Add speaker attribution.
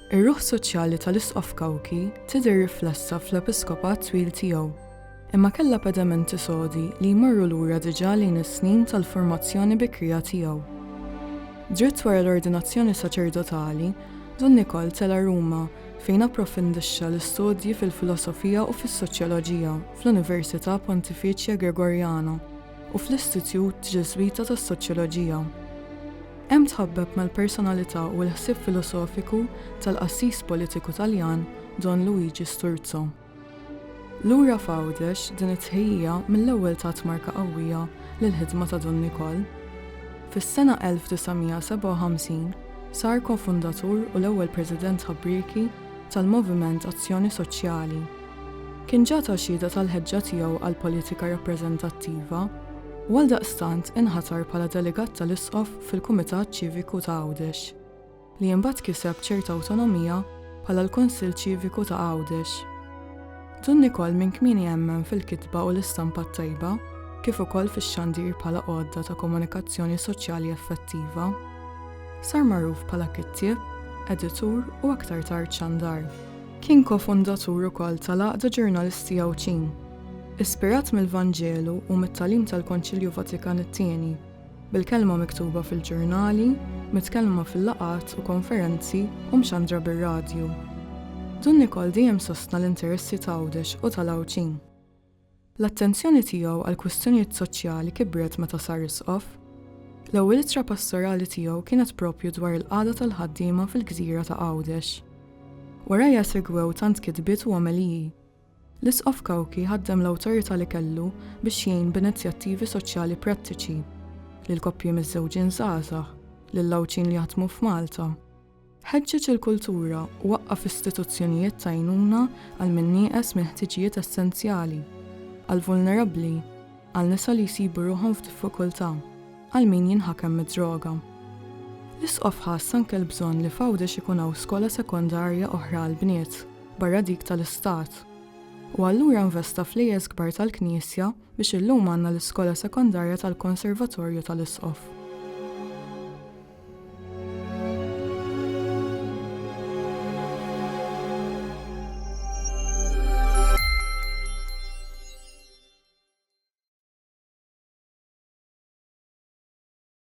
Speaker 1: Ir-ruħ soċjali tal-Isqof Kawki tidher riflessa fl-episkopat twil tiegħu, imma kellha pedamenti sodi li jmorru lura diġà lejn is-snin tal-formazzjoni bikrija tiegħu. Dritt wara l-ordinazzjoni saċerdotali, Don Nicol tela Ruma fejn approfondixxa l-istudji fil-filosofija u fis-soċjoloġija fl-Università Pontificia Gregoriana u fl-Istitut Ġeżwita tas-Soċjoloġija. Hemm tħabbeb mal-personalità u l-ħsieb filosofiku tal-qassiss politiku Taljan Don Luigi Sturzo. Lura f'Għawdex din it-tħejjija mill-ewwel tat marka qawwija lill-ħidma ta' Don Nicol. Fis-sena 1957 sar kofundatur u l-ewwel President ħabbrieki tal-Moviment Azzjoni Soċjali. Kien ġata xhieda tal-ħeġġa tiegħu għall-politika rappreżentattiva u għaldaqstant inħatar bħala delegat tal-Isqof fil-Kumitat Ċiviku ta' Għawdex, li imbagħad kiseb ċerta awtonomija bħala l-Kunsill Ċiviku ta' Għawdex. Don Nicol minn kmieni jemmen fil-kitba u l-istampa tajba, kif ukoll fix-xandir bħala għodda ta' komunikazzjoni soċjali effettiva. Sar magħruf bħala kittieb, editur u aktar tard xandar. Kien kofondatur ukoll tal-Għaqda Ġurnalisti Għawċin, ispirat mill-Vanġelu u mit-tagħlim tal-Konċilju Vatikan it-Tieni, bil-kelma miktuba fil-ġurnali, mitkellma fil-laqgħat u konferenzi u mxandra bir-radju. Don Nicol dejjem sostna l-interessi ta' Għawdex u tal-Għawċin. L-attenzjoni tiegħu għal kwistjonijiet soċjali kibret meta sar Isqof. L-ewwel ittra pastorali tiegħu kienet proprju dwar il-qagħda tal-ħaddiema fil-Gżira ta' Għawdex. Warajja segwew tant kitbiet u għameliji. L-Isqof Kawki ħaddem l-awtorità li kellu biex jgħin b'inizjattivi soċjali prattiċi lil koppji miż-żewġien żgħażagħ, lill-Għawċin li jaħdmu f'Malta. Ħeġġeġ il-kultura u waqqaf istituzzjonijiet ta' għajnuna għal min nieqes minn ħtiġijiet essenzjali, għal vulnerabbli, għal nisa li jsibu ruħhom f'diffikultà, għal min jinħakem mid-droga. L-Isqof ħass anke l-bżonn li f'Għawdex ikun hawn skola sekondarja oħra għall bniet barra dik tal-Istat. U allura investa f'lejjes kbar tal-Knisja biex illum għandna l-Iskola Sekondarja tal-Konservatorju tal-Isqof.